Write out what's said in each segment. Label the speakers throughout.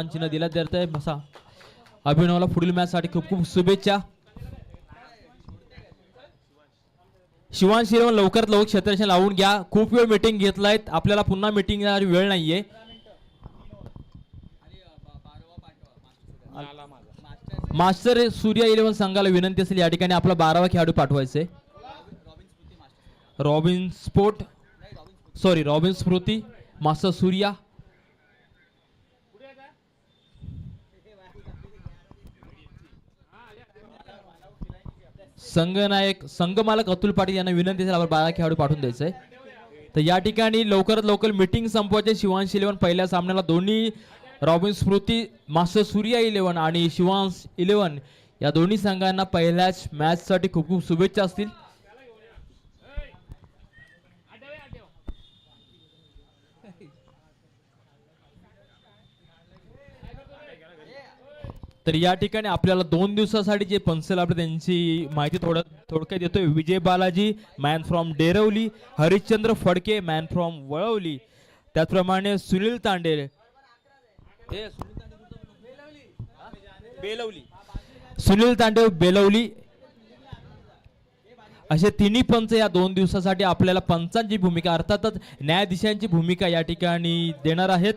Speaker 1: चिन्ह दिला जात आहे. बसा अभिनवला पुढील मॅच साठी खूप खूप शुभेच्छा. शिवांश इलेवन लवकरात लवकर क्षेत्ररक्षण लावून घ्या. खूप वेळ मीटिंग घेतलाय, आपल्याला पुन्हा मीटिंग वेळ नाहीये. मास्टर सूर्या इलेवन संघाला विनंती असेल या ठिकाणी आपला 12वा खेळाडू पाठवायचे. रॉबिन स्मृती मास्टर सूर्या. संघनायक संघमालक अतुल पाटील यांना विनंती असेल आपण 12 खेळाडू पाठवून द्यायचंय. तर या ठिकाणी लवकरात लवकर मीटिंग संपवायचे. शिवांश इलेवन पहिल्या सामन्याला दोन्ही रॉबिन स्मृती मास्टर सूर्या इलेवन आणि शिवांश इलेवन या दोन्ही संघांना पहिल्याच मॅच साठी खूप खूप शुभेच्छा असतील. तर या ठिकाणी आपल्याला 2 दिवसासाठी जे पंचल आपले त्यांची माहिती थोडक्यात देतोय. Vijay Balaji man from Dervali, Harishchandra Phadke man from Valvali, त्याचप्रमाणे सुनील तांडे बेलवली असे तिन्ही पंच या 2 दिवसासाठी आपल्याला पंचांची भूमिका अर्थातच न्यायाधीशांची भूमिका या ठिकाणी देणार आहेत.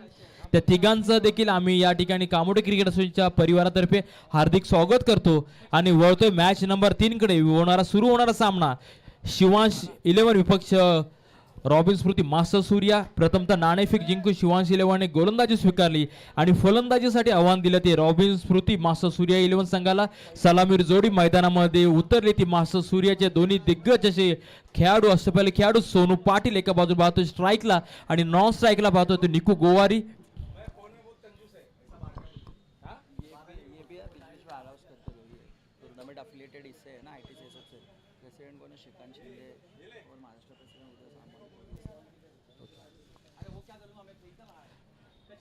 Speaker 1: त्या तिघांचं देखील आम्ही या ठिकाणी कामोडे क्रिकेट असोसिएशनच्या परिवारातर्फे हार्दिक स्वागत करतो आणि वळतोय मॅच नंबर 3 कडे. सुरू होणारा सामना शिवांश इलेवन विपक्ष रॉबिन स्मृती मास्टर सूर्या. प्रथमतः नाणेफेक जिंकून शिवांश इलेव्हनने गोलंदाजी स्वीकारली आणि फलंदाजीसाठी आव्हान दिलं ते रॉबिन स्मृती मास्टर सूर्या इलेव्हन संघाला. सलामीर जोडी मैदानामध्ये उतरली ती मास्टर सूर्याचे दोन्ही दिग्गज असे खेळाडू. असं पहिले खेळाडू सोनू पाटील एका बाजू पाहतोय स्ट्राईकला आणि नॉन स्ट्राईकला पाहतोय तो निकू गोवारी.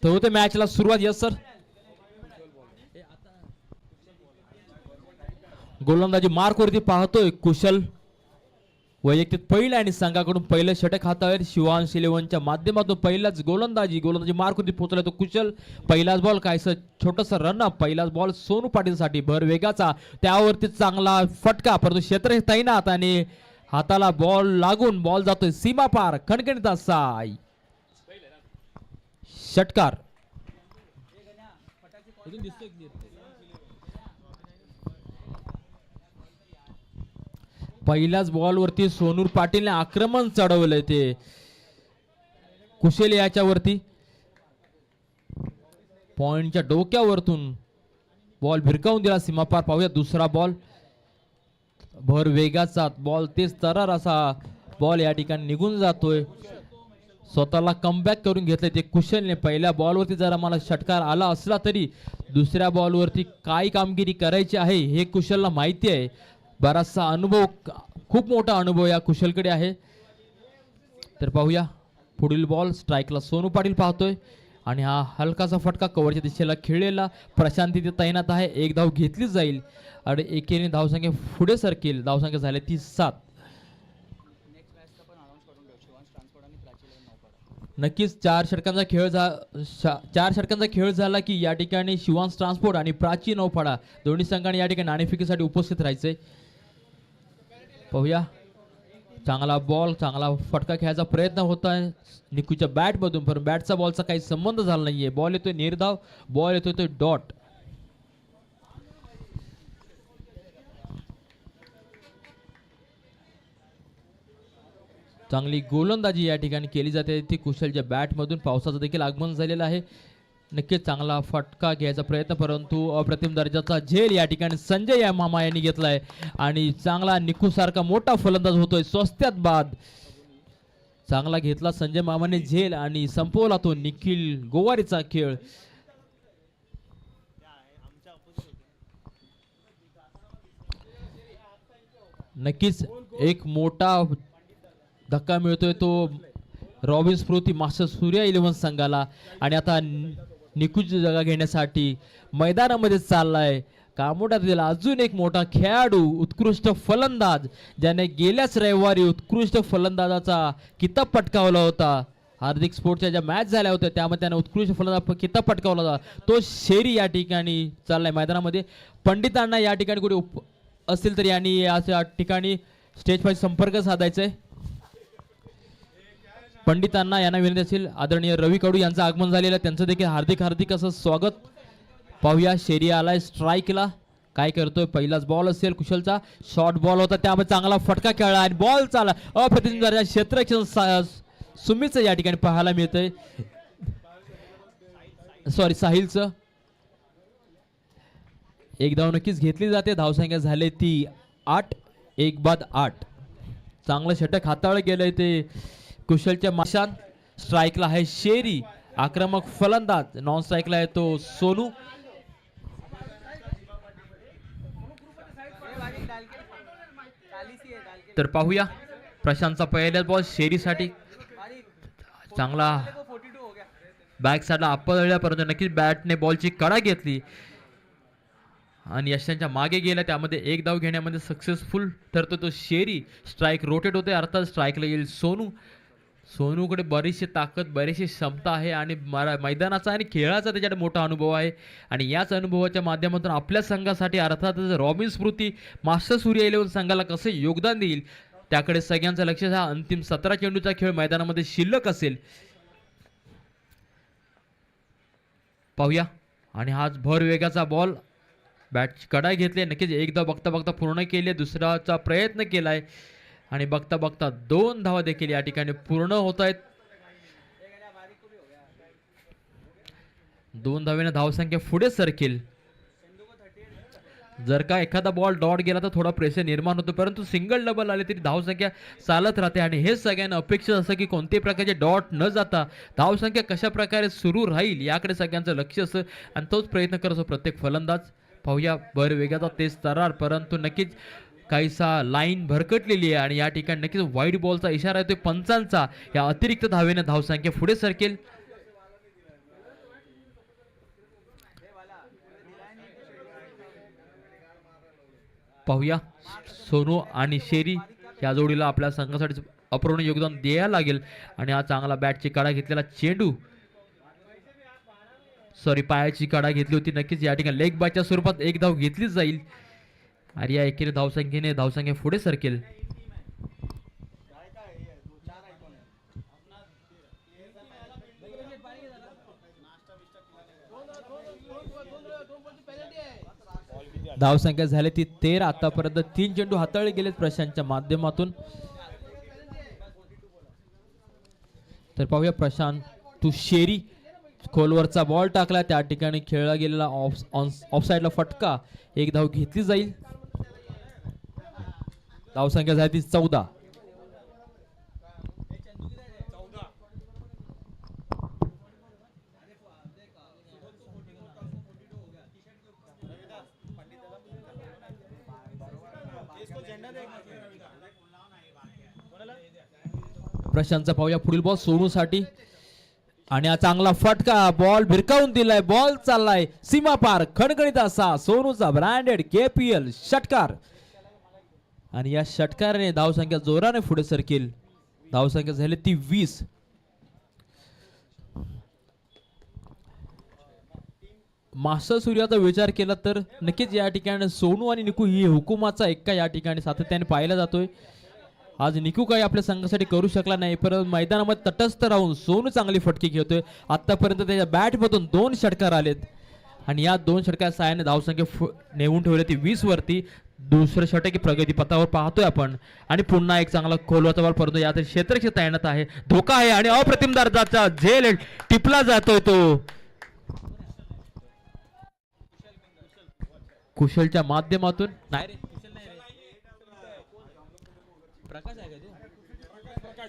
Speaker 1: तर होते मॅचला सुरुवात. Yes sir. गोलंदाजी मार्क वरती पाहतोय कुशल. वैयक्तिक पहिला आणि संघाकडून पहिलं षटक हातावर शिवांश इलेव्हनच्या माध्यमातून पहिलाच गोलंदाजी मार्क वरती पोहोचला तो कुशल. पहिलाच बॉल कायसं छोटस रनअप. पहिलाच बॉल सोनू पाटील साठी भर वेगाचा, त्यावरती चांगला फटका परंतु क्षेत्र तैनात आणि हाताला बॉल लागून बॉल जातोय सीमा पार. खणखणीत असा षटकार. पहिल्याच बॉल वरती सोनूर पाटीलने आक्रमण चढवलंय ते कुशल याच्यावरती. पॉइंटच्या डोक्यावरतून बॉल भिरकावून दिला सीमापार. पाहूया दुसरा बॉल भर वेगाचा बॉल, तेच तरार असा बॉल या ठिकाणी निघून जातोय. स्वतःला कमबॅक करून घेतले ते कुशलने. पहिल्या बॉलवरती जर आम्हाला षटकार आला असला तरी दुसऱ्या बॉलवरती काय कामगिरी करायची आहे हे कुशलला माहिती आहे. बराचसा अनुभव, खूप मोठा अनुभव या कुशलकडे आहे. तर पाहूया पुढील बॉल. स्ट्राईकला सोनू पाटील पाहतोय आणि हा हलकासा फटका कव्हरच्या दिशेला खेळलेला. प्रशांत तिथे तैनात आहे. एक धाव घेतली जाईल आणि एकेने धावसंख्या पुढे सरकेल. धावसंख्या झाले 37. नक्कीच 4 षटकांचा खेळ झाला की या ठिकाणी शिवांश ट्रान्सपोर्ट आणि प्राची नौफाडा दोन्ही संघांनी या ठिकाणी नाणेफेकीसाठी उपस्थित राहायचे. पाहूया चांगला बॉल, चांगला फटका खेळायचा प्रयत्न होत आहे निकूच्या बॅट मधून, पण बॅटचा बॉलचा काही संबंध झाला नाहीये. बॉल येतोय निर्धाव, बॉल येतोय तो डॉट. चांगली गोलंदाजी या ठिकाणी केली जाते ती कुशलच्या बॅट मधून. पावसाचं देखील आगमन झालेलं आहे. नक्कीच चांगला फटका घ्यायचा प्रयत्न, परंतु अप्रतिम दर्जाचा झेल या ठिकाणी संजय या मामा यांनी घेतलाय आणि चांगला निकू सारखा मोठा फलंदाज होतोय स्वस्त्यात बाद. चांगला घेतला संजय मामाने झेल आणि संपवला तो निखिल गोवारीचा खेळ. नक्कीच एक मोठा धक्का मिळतोय तो रॉबिन स्मृती मास्टर सूर्या इलेव्हन संघाला आणि आता निकूची जागा घेण्यासाठी मैदानामध्ये चाललाय. कामोड्यातील अजून एक मोठा खेळाडू, उत्कृष्ट फलंदाज ज्याने गेल्याच रविवारी उत्कृष्ट फलंदाजाचा किताब पटकावला होता. हार्दिक स्पोर्ट्सच्या ज्या मॅच झाल्या होत्या त्यामध्ये त्याने उत्कृष्ट फलंदाज किताब पटकावला होता तो शेरी या ठिकाणी चाललाय मैदानामध्ये. पंडितांना या ठिकाणी कुठे असतील तर यांनी या ठिकाणी स्टेज पाहिजे संपर्क साधायचा आहे. पंडितांना यांना विनंती असेल. आदरणीय रवी कडू यांचं आगमन झालेलं आहे, त्यांचं देखील हार्दिक हार्दिक असं स्वागत. पाहूया शेरी आलाय स्ट्राईकला, काय करतोय. पहिलाच बॉल असेल, कुशलचा शॉर्ट बॉल होता त्यामुळे चांगला फटका खेळला आणि बॉल चाला अप्रतिम क्षेत्ररक्षण सुमीचं या ठिकाणी पाहायला मिळतंय. सॉरी साहिलचं. एक धाव नक्कीच घेतली जाते. धावसंख्या झाली ती 8, 1 बाद 8. चांगलं षटक हाताळलं गेलंय ते कुशलच्या माशान. स्ट्राईकला आहे शेरी, आक्रमक फलंदाज. नॉन स्ट्राईकला आहे तो सोनू. तर पाहूया प्रशांतचा पहिल्याच बॉल शेरीसाठी चांगला बॅक साईडला आपळला, परंतु नक्कीच बॅटने बॉलची कडा घेतली आणि यशांच्या मागे गेला. त्यामध्ये एक धाव घेण्यामध्ये सक्सेसफुल ठरतो तो शेरी. स्ट्राईक रोटेट होते, अर्थात स्ट्राईकला येईल सोनू. सोनूकडे बरीचशी ताकद, बरीचशी क्षमता आहे आणि मैदानाचा आणि खेळाचा त्याच्याकडे मोठा अनुभव आहे आणि याच अनुभवाच्या माध्यमातून आपल्या संघासाठी अर्थातच रॉबिन स्मृती मास्टर सूर्य 11 संघाला कसे योगदान देईल त्याकडे सगळ्यांचं लक्ष. हा अंतिम 17 चेंडूचा खेळ मैदानामध्ये शिल्लक असेल. पाहूया. आणि हाच भर वेगाचा बॉल, बॅटची कडा घेतली. नक्कीच एकदा बघता बघता पूर्ण केली, दुसराचा प्रयत्न केलाय आणि बघता बघता 2 धावा देखील या ठिकाणी पूर्ण होत आहेत. 2 धावेने धावसंख्या पुढे सरकेल. जर का एखादा बॉल डॉट गेला तर थोडा प्रेशर निर्माण होतो, परंतु सिंगल डबल आले तरी धावसंख्या चालत राहते आणि हे सगळ्यांना अपेक्षित असं की कोणत्याही प्रकारचे डॉट न जाता धावसंख्या कशा प्रकारे सुरू राहील याकडे सगळ्यांचं लक्ष असतं आणि तोच प्रयत्न करत असतो प्रत्येक फलंदाज. पाहूया भर वेगाचा तेज तरार, परंतु नक्कीच काहीसा लाईन भरकटलेली आहे आणि या ठिकाणी नक्कीच वाईड बॉलचा इशारा येतोय पंचांचा. या अतिरिक्त धावेने धावसंख्या पुढे सरकेल. पाहूया सोनू आणि शेरी या जोडीला आपल्या संघासाठी अपूर्ण योगदान द्यायला लागेल आणि हा चांगला बॅटची काढा घेतलेला चेंडू, सॉरी पायाची काढा घेतली होती. नक्कीच या ठिकाणी लेग बायच्या स्वरूपात एक धाव घेतली जाईल आणि या एकेरी धावसंख्येने धावसंख्या पुढे सरकेल. धावसंख्या झाली ती 13. आतापर्यंत 3 चेंडू हाताळले गेलेत प्रशांतच्या माध्यमातून. तर पाहूया प्रशांत टू शेरी, खोलवरचा बॉल टाकला, त्या ठिकाणी खेळला गेलेला ऑफ साइडला फटका. एक धाव घेतली जाईल. धावसंख्या झाली ती 14. प्रशांतचा पाहूया पुढील बॉल सोनूसाठी आणि हा चांगला फटका, बॉल भिरकावून दिलाय, बॉल चाललाय सीमा पार. खणखणीत असा सोनूचा ब्रँडेड KPL षटकार आणि या षटकाराने धावसंख्या जोराने पुढे सरकेल. धावसंख्या झाली ती 20. मास्टर सूर्याचा विचार केला तर नक्कीच या ठिकाणी सोनू आणि निकू ही हुकुमाचा एक्का या ठिकाणी सातत्याने पाहिला जातोय. आज निकू काही आपल्या संघासाठी करू शकला नाही, परंतु मैदानामध्ये तटस्थ राहून सोनू चांगली फटकी घेतोय. आतापर्यंत त्याच्या बॅटमधून 2 षटकार आलेत आणि या 2 षटकार साहाय्याने धावसंख्या नेऊन ठेवली ती 20 वरती. दुसरं षटक प्रगती पथावर पाहतोय आपण आणि पुन्हा एक चांगला खोलवाचा बॉल, परंतु यात क्षेत्ररक्षक तैनात आहे, धोका आहे आणि अप्रतिम दर्जाचा झेल टिपला जातोय तो कुशलच्या माध्यमातून. नाही रे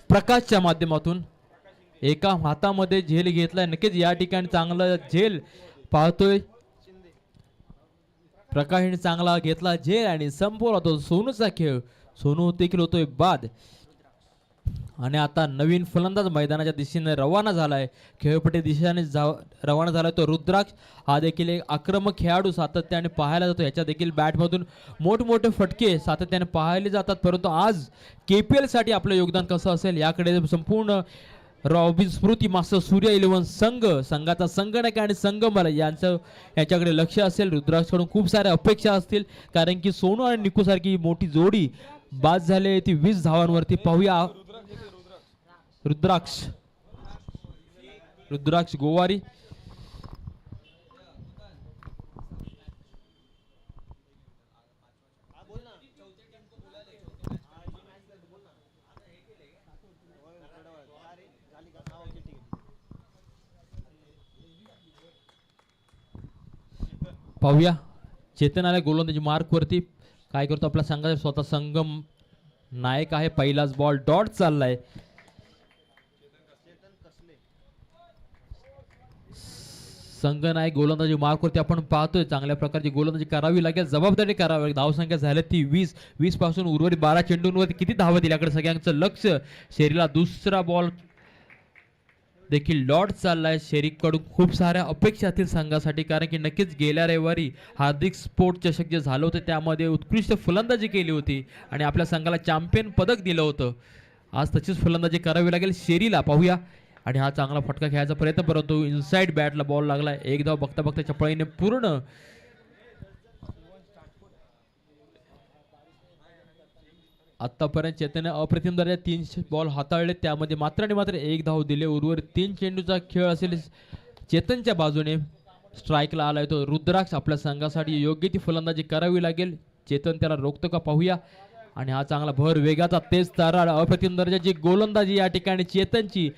Speaker 1: प्रकाशच्या माध्यमातून एका हातामध्ये झेल घेतलाय. नक्कीच या ठिकाणी चांगला झेल पाहतोय प्रकाशने, चांगला घेतला झेल आणि संपवला तो सोनूचा खेळ. सोनू देखील होतोय बाद आणि आता नवीन फलंदाज मैदानाच्या दिशेने रवाना झालाय, खेळपट्टी दिशेने रवाना झालाय तो रुद्राक्ष. हा देखील एक आक्रमक खेळाडू सातत्याने पाहायला जातो. याच्या देखील बॅटमधून मोठमोठे फटके सातत्याने पाहायले जातात, परंतु आज KPL साठी आपलं योगदान कसं असेल याकडे संपूर्ण रॉबिन स्मृती मास्टर सूर्य 11 संघाचा संगणक आणि संगमल यांच्याकडे लक्ष असेल. रुद्राक्षकडून खूप साऱ्या अपेक्षा असतील कारण की सोनू आणि निकू सारखी मोठी जोडी बाद झाले ती 20 धावांवरती. पाहूया रुद्राक्ष गोवारी पाहूया चेतन आल्या गोलंदाजी मार्क वरती. काय करतो आपला संघाचा स्वतः संगम नायक आहे. पहिलाच बॉल डॉट चाललाय. संघ नायक गोलंदाजी मार्क वरती आपण पाहतोय. चांगल्या प्रकारची गोलंदाजी करावी लागेल, जबाबदारी करावी लागेल. धावसंख्या झाल्या ती 20 पासून उर्वरित 12 चेंडूंवरती किती धावा दिली याकडे सगळ्यांचं लक्ष. शेरीला दुसरा बॉल देखील डॉट चाललाय. शेरीकडून खूप साऱ्या अपेक्षा असतील संघासाठी कारण की नक्कीच गेल्या रविवारी हार्दिक स्पोर्ट चषक जे झालं होतं त्यामध्ये उत्कृष्ट फलंदाजी केली होती आणि आपल्या संघाला चॅम्पियन पदक दिलं होतं. आज तशीच फलंदाजी करावी लागेल शेरीला. पाहूया आणि हा चांगला फटका खेळायचा प्रयत्न परंतु इनसाइड बॅटला बॉल लागला. एक धाव बघता बघता चपळीने पूर्ण. आतापर्यंत चेतनने अप्रतिम दर्जा 3 बॉल हाताळले त्यामध्ये मात्र आणि मात्र एक धाव दिले. उर्वरित 3 चेंडूचा खेळ असेल चेतनच्या बाजूने. स्ट्राईकला आलाय तो रुद्राक्ष. आपल्या संघासाठी योग्य ती फलंदाजी करावी लागेल. चेतन त्याला रोखतो का पाहूया आणि हा चांगला भर वेगाचा तेज तारा अप्रतिम दर्जाची गोलंदाजी या ठिकाणी चेतनची.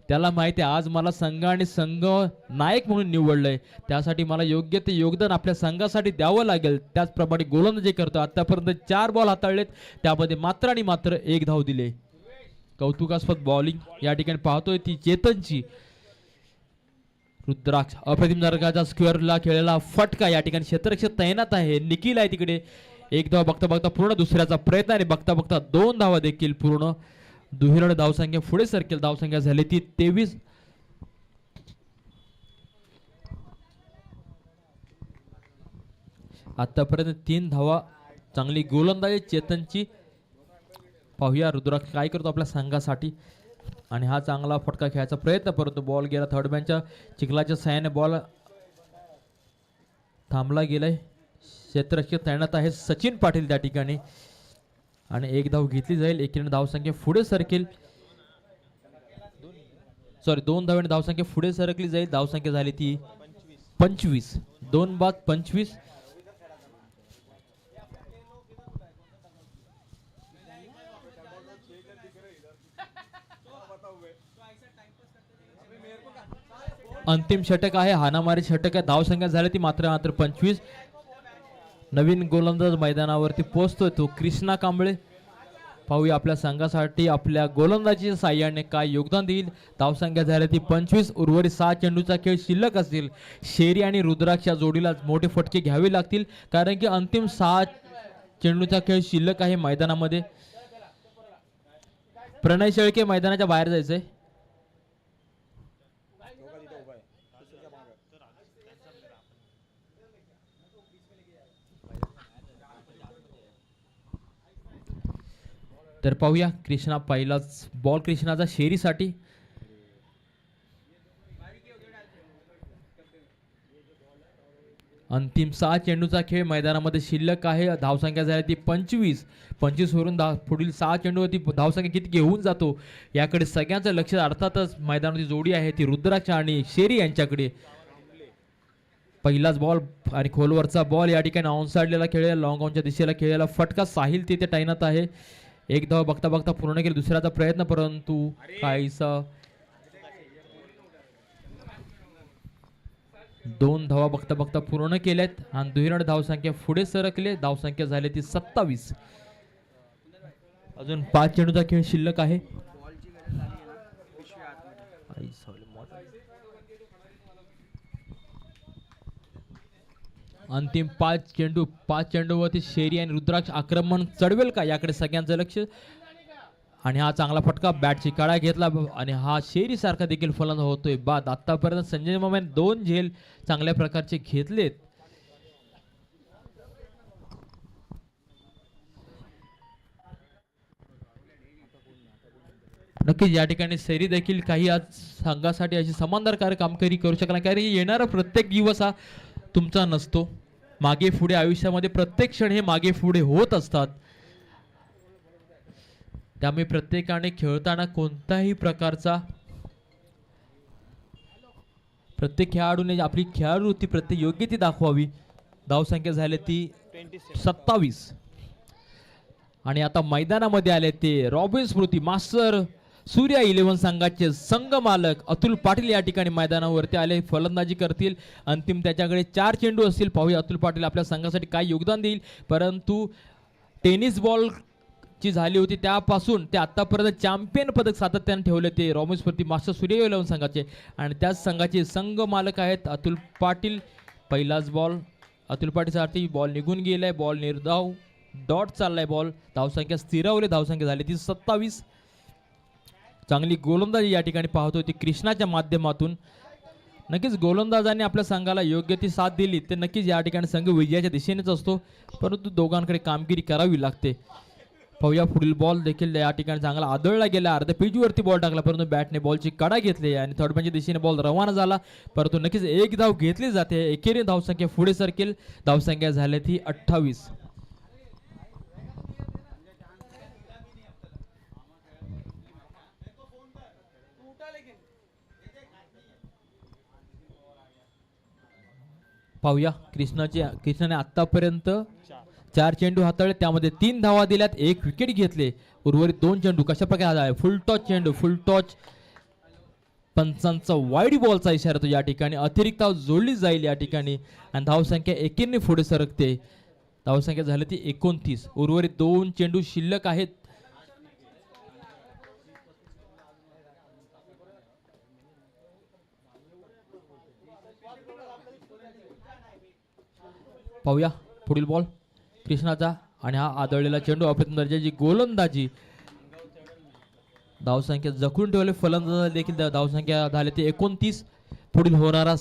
Speaker 1: त्याला माहिती आहे आज मला संघ आणि संघ नायक म्हणून निवडलंय त्यासाठी मला योग्य ते योगदान आपल्या संघासाठी द्यावं लागेल. त्याचप्रमाणे गोलंदाजी करतो. आतापर्यंत 4 बॉल हाताळलेत त्यामध्ये मात्र आणि मात्र एक धाव दिले. कौतुकास्पद बॉलिंग या ठिकाणी पाहतोय ती चेतनची. रुद्राक्ष अप्रतिम दर्जाचा स्क्वेअरला खेळलेला फटका या ठिकाणी क्षेत्ररक्षक तैनात आहे. निखिल आहे तिकडे. एक धाव बघता बघता पूर्ण दुसऱ्याचा प्रयत्न आणि बघता बघता 2 धावा देखील पूर्ण. दुहेरीने धावसंख्या पुढे सरकेल. धावसंख्या झाली ती 23. आतापर्यंत 3 धावा. चांगली गोलंदाजी चेतनची. पाहूया रुद्राक्ष काय करतो आपल्या संघासाठी आणि हा चांगला फटका खेळायचा प्रयत्न परंतु बॉल गेला थर्ड मॅनच्या चिखलाच्या साहाय्याने. बॉल थांबला गेलाय. क्षेत्ररक्षक तैनात आहे सचिन पाटील त्या ठिकाणी आणि एक धाव घेतली जाईल. एकीने धावसंख्या पुढे सरकेल. 2 धावांनी धावसंख्या पुढे सरकली जाईल. धावसंख्या झाली ती 25. 2 बाद 25. अंतिम षटक आहे. हाणामारी षटक आहे. धावसंख्या झाली ती मात्र 25. नवीन गोलंदाज मैदानावरती पोहोचतोय तो कृष्णा कांबळे. पाहूया आपल्या संघासाठी आपल्या गोलंदाजीच्या साह्याने काय योगदान देईल. धावसंख्या झाली ती 25. उर्वरित 6 चेंडूचा खेळ शिल्लक असतील. शेरी आणि रुद्राक्ष या जोडीला मोठे फटके घ्यावे लागतील कारण की अंतिम 6 चेंडूचा खेळ शिल्लक आहे मैदानामध्ये. प्रणय शेळके मैदानाच्या बाहेर जायचंय. तर पाहूया कृष्णा पहिलाच बॉल कृष्णाचा शेरीसाठी. अंतिम 6 चेंडूचा खेळ मैदानामध्ये शिल्लक आहे. धावसंख्या झाली ती 25. 25 वरून पुढील 6 चेंडूवरती धावसंख्या किती घेऊन जातो याकडे सगळ्यांचं लक्ष. अर्थातच मैदानाची जोडी आहे ती रुद्राक्ष आणि शेरी यांच्याकडे. पहिलाच बॉल आणि खोलवरचा बॉल या ठिकाणी ऑनसाइडला खेळलेला लॉंग ऑनच्या दिशेला खेळलेला फटका. साहिल तिथे तैनात आहे. एक धाव बघता बघता पूर्ण केली. दुसऱ्याचा प्रयत्न परंतु काहीसा 2 धावा बघता बघता पूर्ण केल्यात आणि दुहेरी धावसंख्या पुढे सरकले. धावसंख्या झाली ती 27. अजून 5 चेंडूचा खेळ शिल्लक आहे. अंतिम 5 चेंडूवरती शेरी आणि रुद्राक्ष आक्रमण चढवेल का याकडे सगळ्यांचं लक्ष. आणि हा चांगला फटका बॅटची काळा घेतला आणि हा शेरी सारखा देखील फलंदाज होतोय बाद. आतापर्यंत संजय मामाने 2 झेल चांगल्या प्रकारचे घेतलेत. नक्कीच या ठिकाणी सैरी देखील काही आज संघासाठी अशी समांतरकारक कामगिरी करू शकला, कारण येणारा प्रत्येक दिवस हा तुमचा नसतो. मागे पुढे आयुष्यामध्ये प्रत्येक क्षण हे मागे पुढे होत असतात. त्यामुळे प्रत्येकाने खेळताना कोणत्याही प्रकारचा प्रत्येक खेळाडूने आपली खेळाडूवृत्ती प्रत्येक योग्य ती दाखवावी. धावसंख्या झाली ती 27 आणि आता मैदानामध्ये आले ते रॉबिन स्मृती मास्टर सूर्या 11 संघाचे संघ मालक अतुल पाटील या ठिकाणी मैदानावरती आले, फलंदाजी करतील. अंतिम त्याच्याकडे 4 चेंडू असतील. पाहूया अतुल पाटील आपल्या संघासाठी काय योगदान देईल. परंतु टेनिस बॉल ची झाली होती त्यापासून ते आतापर्यंत चॅम्पियन पदक सातत्याने ठेवले ते रॉबिन स्मृती मास्टर सूर्या 11 संघाचे आणि त्याच संघाचे संघ मालक आहेत अतुल पाटील. पहिलाच बॉल अतुल पाटीलसाठी बॉल निघून गेलाय, बॉल निर्धाव डॉट चाललाय, बॉल धावसंख्या स्थिरावली, धावसंख्या झाली ती 27. चांगली गोलंदाजी या ठिकाणी पाहत होती कृष्णाच्या माध्यमातून. नक्कीच गोलंदाजाने आपल्या संघाला योग्य ती साथ दिली तर नक्कीच या ठिकाणी संघ विजयाच्या दिशेनेच असतो, परंतु दोघांकडे कामगिरी करावी लागते. पाहूया पुढील बॉल देखील या ठिकाणी चांगला आदळला गेला, अर्ध्या पेजवरती बॉल टाकला, परंतु बॅटने बॉलची कडा घेतली आणि थर्ड मॅनच्या दिशेने बॉल रवाना झाला, परंतु नक्कीच एक धाव घेतली जाते. एकेरी धावसंख्या पुढे सरकेल, धावसंख्या झाली ती 28. पाहूया कृष्णाने आतापर्यंत 4 चेंडू हाताळले, त्यामध्ये 3 धावा दिल्यात, 1 विकेट घेतले. उर्वरित 2 चेंडू कशा प्रकारे आहे फुल टॉच चेंडू, फुल टॉच. पंचांचा वाईड बॉलचा इशारा तो या ठिकाणी अतिरिक्त धाव जोडली जाईल या ठिकाणी आणि धावसंख्या एकीने पुढे सरकते. धावसंख्या झाली ती 29. उर्वरित 2 चेंडू शिल्लक आहेत. पाहूया पुढील बॉल कृष्णाचा आणि हा आदळलेला चेंडू अप्रतिम दर्जाची गोलंदाजी. धावसंख्या जखून ठेवले फलंदाज देखील धावसंख्या झाली ती 29. पुढील होणारा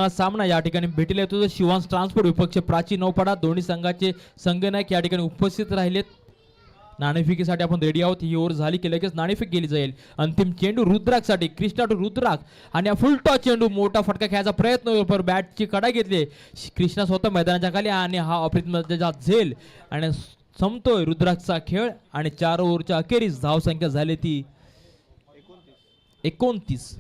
Speaker 1: सामना या ठिकाणी भेटीला येतो शिवांश ट्रान्सपोर्ट विपक्ष प्राची नौपाडा. दोन्ही संघाचे संघनायक या ठिकाणी उपस्थित राहिलेत. नाणेफेकीसाठी आपण रेडी आहोत. ही ओव्हर झाली की लगेच नाणेफेक केली जाईल. अंतिम चेंडू रुद्राकसाठी, कृष्णा टू रुद्राक आणि फुल टॉच चेंडू, मोठा फटका खेळायचा प्रयत्न पर बॅटची कडा घेतली. कृष्णा स्वतः मैदानाच्या खाली आणि हा अप्रतिम झेल आणि संपतोय रुद्राकचा खेळ आणि 4 ओव्हरच्या अखेरीस धावसंख्या झाली ती 29.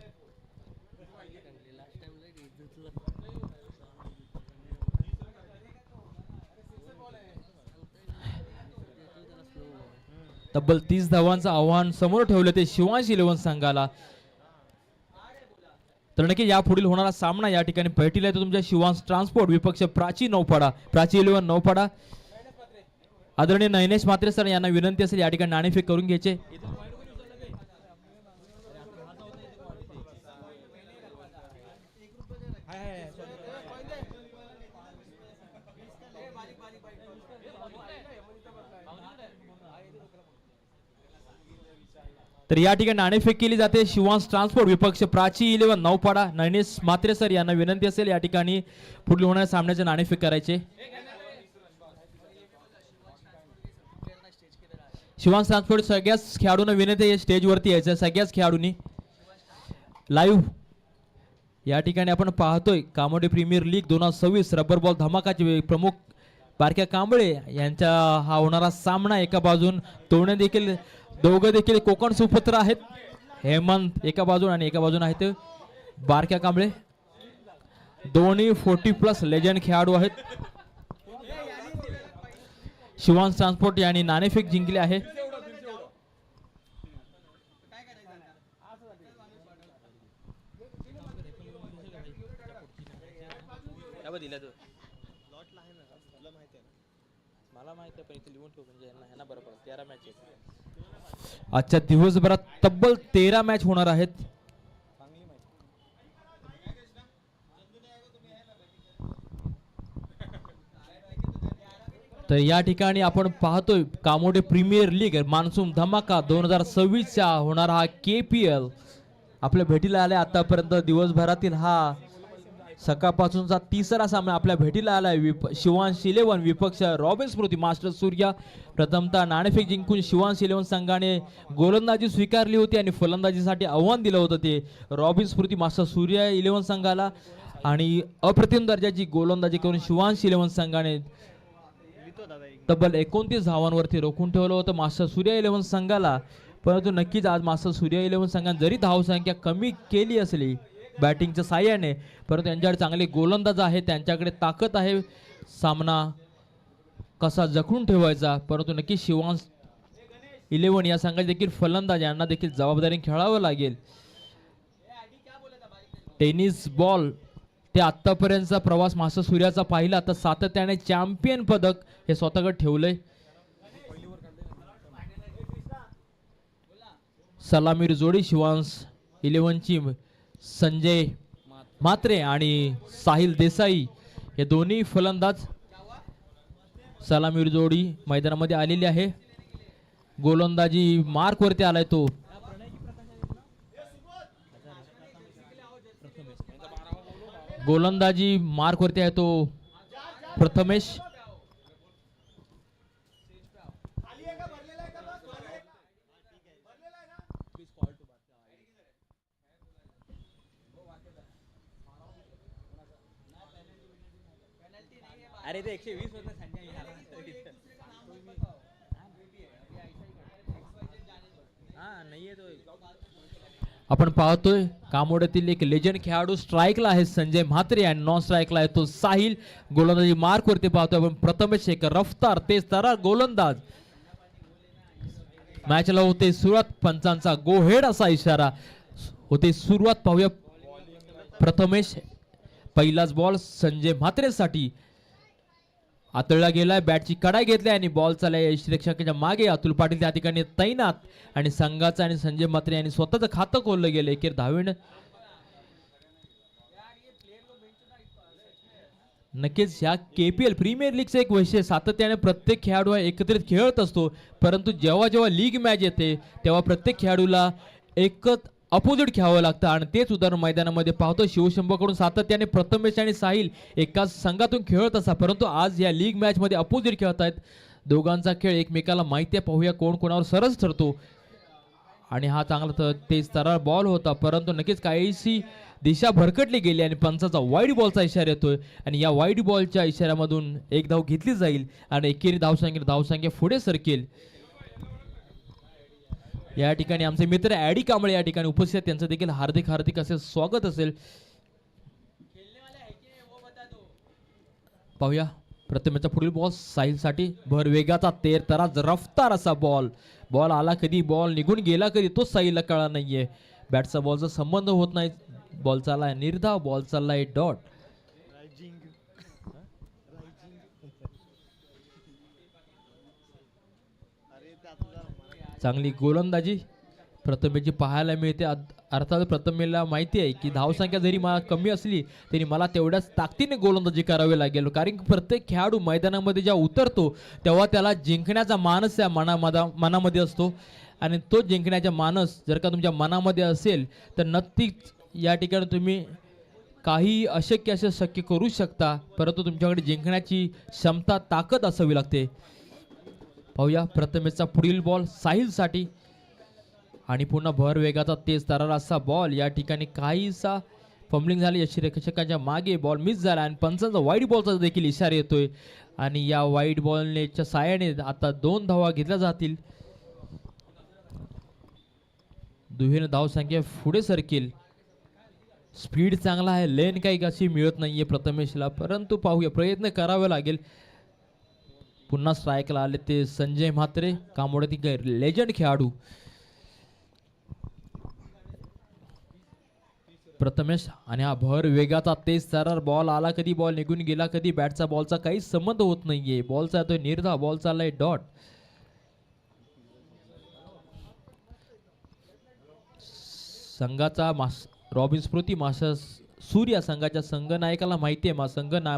Speaker 1: तब्बल 30 धावांचं आव्हान समोर ठेवलं ते शिवांश 11 संघाला. तर नक्की या पुढील होणारा सामना या ठिकाणी भेटीला येतो तुमच्या शिवांश ट्रान्सपोर्ट विपक्ष प्राची 11 नौपाडा. आदरणीय नयनेश म्हात्रे सर यांना विनंती असेल या ठिकाणी नाणेफेक करून घ्यायचे. तर या ठिकाणी नाणेफेक केली जाते. शिवांश ट्रान्सपोर्ट विपक्ष प्राची 11 नौपाडा. नयनेश म्हात्रे सर यांना विनंती असेल या ठिकाणी पुढील होणाऱ्या सामन्याचे नाणेफेक करायचे. शिवांश ट्रान्सपोर्ट सगळ्याच खेळाडूंना विनंती आहे स्टेजवरती यायचं. सगळ्याच खेळाडूंनी लाईव्ह या ठिकाणी आपण पाहतोय कामोडे प्रीमियर लीग 2026 रबर बॉल धमाकाचे प्रमुख बारक्या कांबळे यांचा हा होणारा सामना. एका बाजून दोघं देखील कोकण सुपुत्र आहेत. हेमंत एका बाजून आणि एका बाजून आहेत बारक्या कांबळे. दोन्ही 40+ लेजंड खेळाडू आहेत. शिवांश ट्रान्सपोर्ट यांनी नाणेफेक जिंकले आहे. आजच्या दिवसभरात तब्बल 13 मॅच होणार आहेत. तर या ठिकाणी आपण पाहतोय कामोडे प्रीमियर लीग मान्सून धमाका 2026 चा होणारा हा KPL आपल्या भेटीला आलाय. आतापर्यंत दिवसभरातील हा सकाळपासूनचा तिसरा सामना आपल्या भेटीला आलाय. शिवांश 11 विपक्ष रॉबिन स्मृती मास्टर सूर्या. प्रथमतः नाणेफेक जिंकून शिवांश 11 संघाने गोलंदाजी स्वीकारली होती आणि फलंदाजीसाठी आव्हान दिलं होतं ते रॉबिन स्मृती मास्टर सूर्या 11 संघाला. आणि अप्रतिम दर्जाची गोलंदाजी करून शिवांश 11 संघाने तब्बल 29 धावांवरती रोखून ठेवलं होतं मास्टर सूर्या 11 संघाला. परंतु नक्कीच आज मास्टर सूर्या 11 संघाने जरी धावसंख्या कमी केली असली बॅटिंगच्या साह्याने, परंतु त्यांच्याकडे चांगले गोलंदाज आहे, त्यांच्याकडे ताकद आहे सामना कसा जखडून ठेवायचा. परंतु नक्की शिवांश 11 या संघाचे देखील फलंदाज यांना देखील जबाबदारीने खेळावं लागेल. टेनिस बॉल ते आतापर्यंतचा प्रवास मास्टर सूर्याचा पाहिला तर सातत्याने चॅम्पियन पदक हे स्वतःकडे ठेवलंय. सलामीर जोडी शिवांश 11 ची संजय म्हात्रे आणि साहिल देसाई हे दोन्ही फलंदाज सलामीर जोडी मैदानामध्ये आलेली आहे. गोलंदाजी मार्क वरती आलाय तो गोलंदाजी मार्क वरती आहे तो प्रथमेश.
Speaker 2: अरे ते 120 होतं संजय.
Speaker 1: आपण पाहतोय कामोड्यातील एक लेजंड खेळाडू स्ट्राईकला आहे संजय म्हात्रे आणि नॉन स्ट्राईकला आहे तो साहिल. गोलंदाजी मार्क वरती पाहतोय आपण प्रथमेश एक रफ्तार तेज तरार गोलंदाज. मॅचला होते सुरुवात, पंचांचा गो हेड असा इशारा होते सुरुवात. पाहूया प्रथमेश पहिलाच बॉल संजय म्हात्रेसाठी आतळला गेलाय. बॅटची कडाई घेतली आणि बॉल चाललाय यष्टीरक्षकाच्या मागे. अतुल पाटील त्या ठिकाणी तैनात आणि संघाचा आणि संजय म्हात्रे यांनी स्वतःचं खातं खोललं गेलं. एकेर धावेनं नक्कीच ह्या KPL प्रीमियर लीगचं एक वैशिष्ट्य सातत्याने प्रत्येक खेळाडू एकत्रित खेळत असतो, परंतु जेव्हा जेव्हा लीग मॅच येते तेव्हा प्रत्येक खेळाडूला एकच अपोजिट खेळावं लागतं आणि तेच उदाहरण मैदानामध्ये पाहतो. शिवशंभूकडून सातत्याने प्रथमेश आणि साहिल एकाच संघातून खेळत असा, परंतु आज या लीग मॅच मध्ये अपोजिट खेळत आहेत. दोघांचा खेळ एकमेकाला माहिती आहे. पाहूया कोण कोणावर सरस ठरतो. आणि हा चांगला तेज तरार बॉल होता, परंतु नक्कीच काहीशी दिशा भरकटली गेली आणि पंचाचा वाईड बॉलचा इशारा येतोय आणि या वाईड बॉलच्या इशाऱ्यामधून एक धाव घेतली जाईल आणि एकेरी धावसंख्या पुढे सरकेल. या ठिकाणी आमचे मित्र ॲडी कांबळे या ठिकाणी उपस्थित आहेत, त्यांचं देखील हार्दिक हार्दिक असे स्वागत असेल. पाहूया प्रथमेशचा पुढील बॉल साहिलसाठी भर वेगाचा तेर तराज रफ्तार असा बॉल आला कधी, बॉल निघून गेला कधी, तो साहिलला कळला नाहीये. बॅटचा बॉलचा संबंध होत नाही. बॉल चाललाय निर्धाव, बॉल चाललाय डॉट. चांगली गोलंदाजी प्रथमेशची पाहायला मिळते. अर्थात प्रथमेशला माहिती आहे की धावसंख्या जरी मला कमी असली तरी मला तेवढ्याच ताकदीने गोलंदाजी करावी लागेल, कारण की प्रत्येक खेळाडू मैदानामध्ये जेव्हा उतरतो तेव्हा त्याला जिंकण्याचा मानस त्या मनामध्ये असतो आणि तो जिंकण्याचा मानस जर का तुमच्या मनामध्ये असेल तर नक्कीच या ठिकाणी तुम्ही काही अशक्य असे शक्य करू शकता, परंतु तुमच्याकडे जिंकण्याची क्षमता ताकद असावी लागते. पाहूया प्रथमेशचा पुढील बॉल साहिलसाठी आणि पुन्हा भर वेगाचा तेज तरार असा बॉल. या ठिकाणी काहीसा फंबलिंग झाली यष्टीरक्षकाच्या मागे, बॉल मिस झाला आणि पंचांचा वाईड बॉलचा देखील इशारा येतोय आणि या वाईड बॉलच्या साहाय्याने आता 2 धावा घेतल्या जातील. दुहेरी धावसंख्या पुढे सरकेल. स्पीड चांगला आहे, लेन काही अशी मिळत नाहीये प्रथमेशला, परंतु पाहूया प्रयत्न करावे लागेल. पुन्हा स्ट्राईकला आले ते संजय म्हात्रे, कामोड्यातील लेजंड खेळाडू. प्रथमेश आणि हा भर वेगाचा तेज तरार बॉल आला कधी, बॉल निघून गेला कधी, बॅटचा बॉलचा काही संबंध होत नाहीये. बॉलचा येतोय निर्धाव, बॉल चाललाय डॉट. संघाचा रॉबिन स्मृती मास्टर सूर्या संघाच्या संघनायकाला माहिती आहे,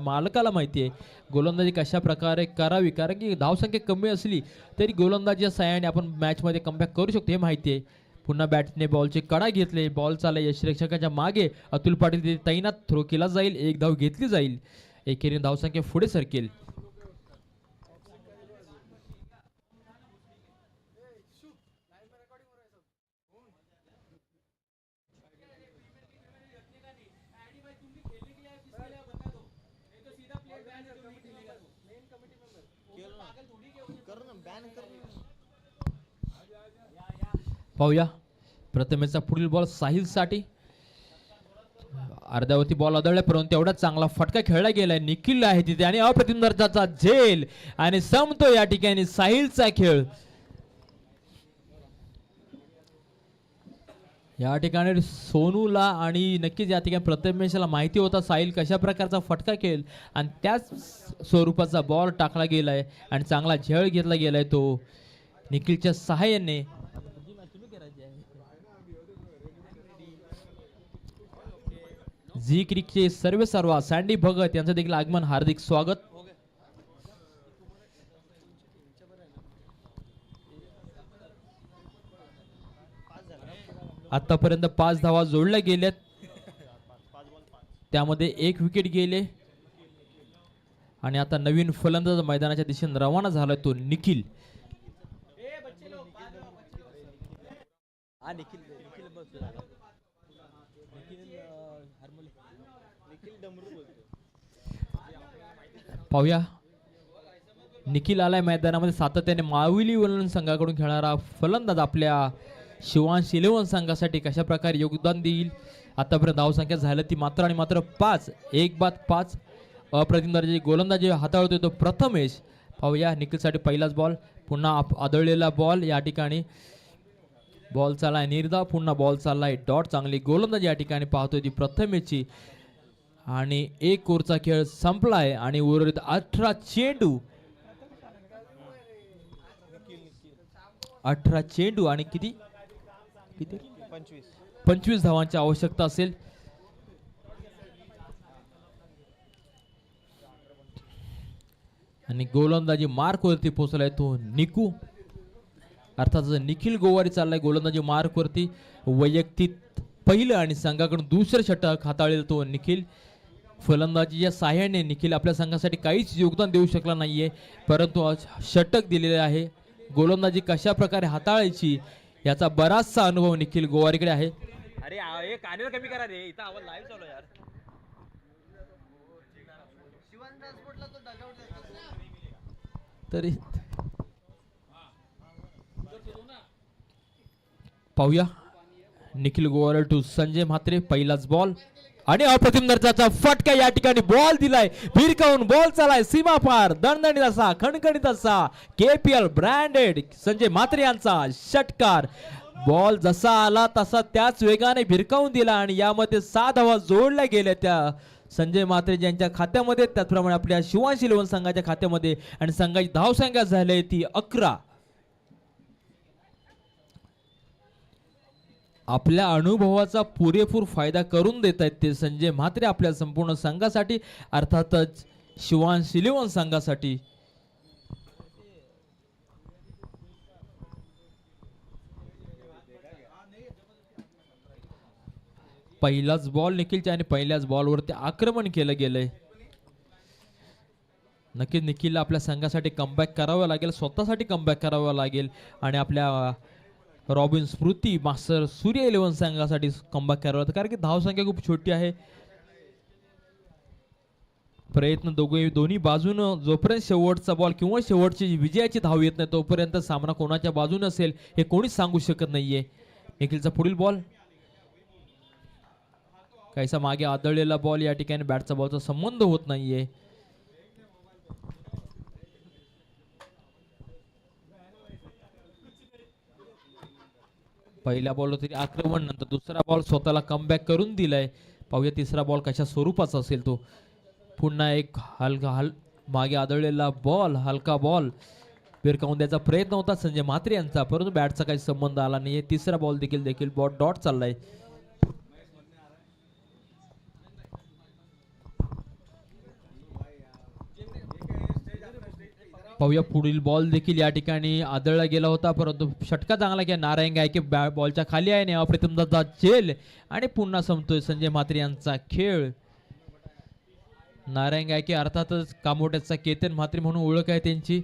Speaker 1: मालकाला माहिती आहे गोलंदाजी कशा प्रकारे करावी, कारण की धावसंख्या कमी असली तरी गोलंदाजीच्या साहाय्याने आपण मॅचमध्ये कमबॅक करू शकतो हे माहिती आहे. पुन्हा बॅटने बॉलचे कडा घेतले. बॉल चालला यशरक्षकाच्या मागे. अतुल पाटील तिथे तैनात. थ्रो केला जाईल. एक धाव घेतली जाईल. एकेरी धावसंख्या पुढे सरकेल. पाहूया प्रथमेशचा पुढील बॉल साहिलसाठी. अर्ध्यावरती बॉल आदळला परंतु एवढा चांगला फटका खेळला गेलाय. निखिल आहे तिथे आणि अप्रतिम दर्जाचा झेल आणि संपतो या ठिकाणी साहिलचा खेळ. या ठिकाणी सोनूला आणि नक्कीच या ठिकाणी प्रथमेशला माहिती होता साहिल कशा प्रकारचा फटका खेळ आणि त्याच स्वरूपाचा बॉल टाकला गेलाय आणि चांगला झेल घेतला गेलाय तो निखिलच्या सहाय्याने. झी क्रिकचे सर्व सँडी भगत यांचं देखील आगमन हार्दिक स्वागत. आतापर्यंत 5 धावा जोडल्या गेल्यात. त्यामध्ये 1 विकेट गेले आणि आता नवीन फलंदाज मैदानाच्या दिशेने रवाना झालाय तो निखिल. पाहूया निखिल आलाय मैदानामध्ये. सातत्याने माविली वलन संघाकडून खेळणारा फलंदाज आपल्या शिवांश 11 संघासाठी कशा प्रकारे योगदान देईल. आतापर्यंत धावसंख्या झाली ती मात्र आणि मात्र 5. 1 बाद 5. अप्रतिम दर्जाची गोलंदाजी हाताळतोय तो प्रथमेश. पाहूया निखिलसाठी पहिलाच बॉल. पुन्हा आदळलेला बॉल. या ठिकाणी बॉल चाललाय निर्धाव. पुन्हा बॉल चाललाय डॉट. चांगली गोलंदाजी या ठिकाणी पाहतोय ती प्रथमेशची आणि 1 ओव्हरचा खेळ संपलाय आणि उर्वरित 18 चेंडू. 18 चेंडू आणि किती 25 धावांची आवश्यकता असेल. आणि गोलंदाजी मार्क वरती पोहोचलाय तो निकू. अर्थात निखिल गोवारी चाललाय गोलंदाजी मार्क वरती. वैयक्तिक पहिलं आणि संघाकडून दुसरं षटक हाताळेल तो निखिल. फलंदाजीच्या साह्याने निखिल आपल्या संघासाठी काहीच योगदान देऊ शकला नाहीये परंतु आज षटक दिलेले आहे. गोलंदाजी कशा प्रकारे हाताळायची याचा बराचसा अनुभव निखिल गोवारीकडे आहे.
Speaker 2: अरे कानेला कमी करा रे, इथं आवाज लाईव्ह चालू आहे यार.
Speaker 1: तरी पाहूया निखिल गोवारी टू संजय म्हात्रे. पहिलाच बॉल आणि अप्रतिम दर्जाचा फटका. या ठिकाणी बॉल दिलाय भिरकावून. बॉल चालाय सीमा पार. दणदणीत असा खणखणीत असा KPL ब्रँडेड संजय म्हात्रे यांचा षटकार. बॉल जसा आला तसा त्याच वेगाने भिरकावून दिला आणि यामध्ये 6 धावा जोडल्या गेल्या त्या संजय म्हात्रे यांच्या खात्यामध्ये. त्याचप्रमाणे आपल्या शिवांश 11 संघाच्या खात्यामध्ये आणि संघाची धावसंख्या झाली ती 11. आपल्या अनुभवाचा पुरेपूर फायदा करून देत आहेत ते संजय म्हात्रे आपल्या संपूर्ण संघासाठी अर्थातच शिवांश 11 संघासाठी. पहिलाच बॉल निखिलच्या आणि पहिल्याच बॉलवरती आक्रमण केलं गेलंय. नक्कीच निखिलला आपल्या संघासाठी कमबॅक करावं लागेल. स्वतःसाठी कमबॅक करावं लागेल आणि आपल्या रॉबिन स्मृती मास्टर सूर्य 11 संघासाठी कमबॅक करावं लागतं कारण की धावसंख्या खूप छोटी आहे. प्रयत्न दोन्ही बाजूनं जोपर्यंत शेवटचा बॉल किंवा शेवटची विजयाची धाव येत नाही तोपर्यंत सामना कोणाच्या बाजूने असेल हे कोणीच सांगू शकत नाहीये. निखिलचा पुढील बॉल काहीसा मागे आदळलेला बॉल. या ठिकाणी बॅटचा बॉलचा संबंध होत नाहीये. पहिल्या बॉल तरी आक्रमण नंतर दुसरा बॉल स्वतःला कमबॅक करून दिलाय. पाहूया तिसरा बॉल कशा स्वरूपाचा असेल तो. पुन्हा एक मागे आदळलेला बॉल. हलका बॉल भिरकावून द्यायचा प्रयत्न होता संजय म्हात्रे यांचा परंतु बॅटचा काही संबंध आला नाहीये. तिसरा बॉल देखील बॉल डॉट चाललाय. पाहूया पुढील बॉल देखील या ठिकाणी आदळला गेला होता, परंतु षटका चांगला की नारायण गायके बॉलच्या खाली आहे आणि अप्रतिमचा झेल आणि पुन्हा संपतोय संजय म्हात्रे यांचा खेळ. नारायण गायके अर्थातच कामोट्याचा केतन म्हात्रे म्हणून ओळख आहे त्यांची.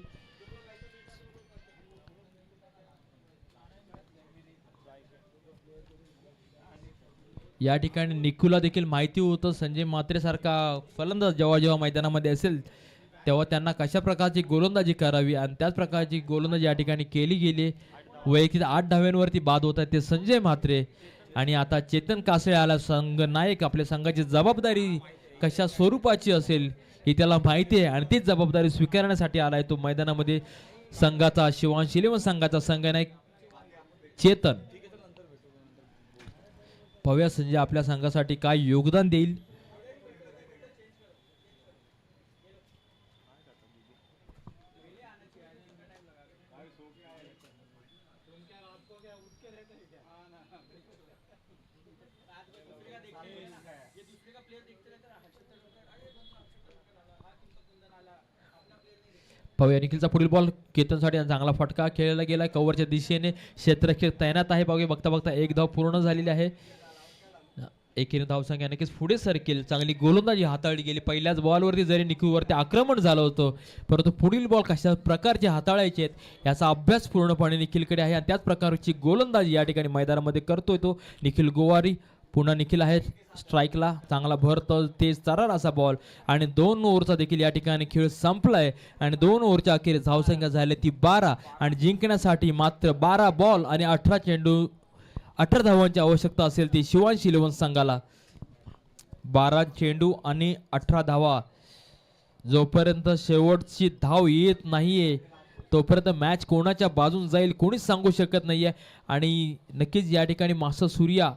Speaker 1: या ठिकाणी निखूला देखील माहिती होतं संजय म्हात्रे सारखा फलंदाज जेव्हा जेव्हा मैदानामध्ये असेल तेव्हा त्यांना कशा प्रकारची गोलंदाजी करावी आणि त्याच प्रकारची गोलंदाजी या ठिकाणी केली गेली. वैयक्तिक 8 धाव्यांवरती बाद होत आहेत ते संजय म्हात्रे. आणि आता चेतन कासळे आला संघ नायक. आपल्या संघाची जबाबदारी कशा स्वरूपाची असेल ही त्याला माहिती आहे आणि तीच जबाबदारी स्वीकारण्यासाठी आलाय तो मैदानामध्ये. संघाचा शिवांश इलेव्हन संघाचा संघ नायक चेतन. पाहूया संजय आपल्या संघासाठी काय योगदान देईल. पाहूया निखिलचा पुढील बॉल केतनसाठी चांगला फटका खेळला गेला कव्हरच्या दिशेने. क्षेत्ररक्षक तैनात आहे. पाहूया बघता बघता एक धाव पूर्ण झालेली आहे. एकीने धावसंख्या नक्कीच पुढे सरकेल. चांगली गोलंदाजी हाताळली गेली. पहिल्याच बॉलवरती जरी निखिलवरती आक्रमण झालं होतं परंतु पुढील बॉल कशा प्रकारचे हाताळायचे आहेत याचा अभ्यास पूर्णपणे निखिलकडे आहे आणि त्याच प्रकारची गोलंदाजी या ठिकाणी मैदानामध्ये करतोय तो निखिल गोवारी. पुन्हा निखिल आहे स्ट्राईकला. चांगला भर तेज तरार असा बॉल आणि 2 ओव्हरचा देखील या ठिकाणी खेळ संपलाय आणि 2 ओव्हरच्या अखेर धावसंख्या झाली ती 12 आणि जिंकण्यासाठी मात्र 12 बॉल आणि 18 चेंडू 18 धावांची आवश्यकता असेल ती शिवांश इलेव्हन संघाला. 12 चेंडू आणि 18 धावा. जोपर्यंत शेवटची धाव येत नाहीये तोपर्यंत मॅच कोणाच्या बाजून जाईल कोणीच सांगू शकत नाहीये. आणि नक्कीच या ठिकाणी मास्टर सूर्या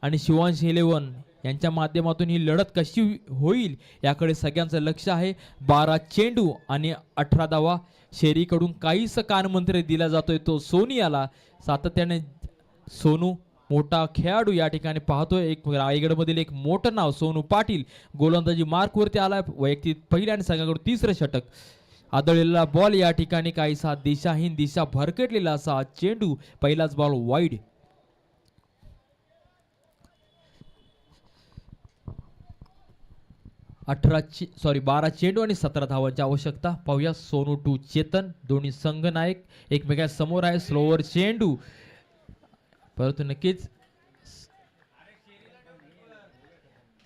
Speaker 1: आणि शिवांश इलेव्हन यांच्या माध्यमातून ही लढत कशी होईल याकडे सगळ्यांचं लक्ष आहे. 12 चेंडू आणि 18 धावा. शेरीकडून काहीच कानमंत्र दिला जातोय तो सोनियाला. सातत्याने सोनू मोठा खेळाडू या ठिकाणी पाहतोय. एक रायगडमधील एक मोठं नाव सोनू पाटील गोलंदाजी मार्कवरती आलाय. वैयक्तिक पहिल्या आणि संघाकडून 3रं षटक. आदळलेला बॉल या ठिकाणी काहीसा दिशाहीन दिशा भरकटलेला असा चेंडू. पहिलाच बॉल वाईड. 12 चेंडू आणि 17 धावांची आवश्यकता. पाहूया सोनू टू चेतन दोन्ही संघ नायक एकमेकां समोर आहे. स्लोवर चेंडू परंतु नक्कीच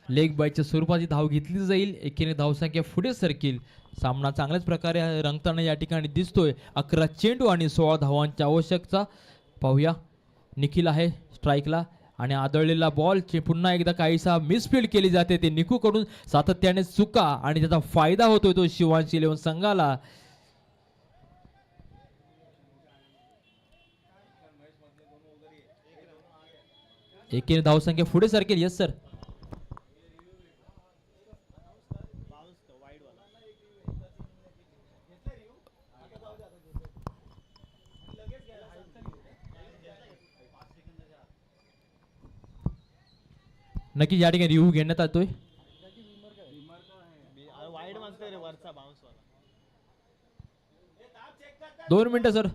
Speaker 1: लेग बायच्या स्वरूपाची धाव घेतली जाईल. एकीने धावसंख्या पुढे सरकेल. सामना चांगल्याच प्रकारे रंगताना या ठिकाणी दिसतोय. 11 चेंडू आणि 16 धावांची आवश्यकता. पाहूया निखिल आहे स्ट्राईकला आणि आदळलेला बॉल पुन्हा एकदा काहीसा मिसफील्ड केली जाते ते निकूकडून. सातत्याने चुका आणि त्याचा फायदा होतोय तो शिवांश इलेव्हन संघाला. एकीने धावसंख्या पुढे सरकेल. Yes sir. नक्की या ठिकाणी रिव्ह्यू घेण्यात येतोय. 2 मिनिटं सर.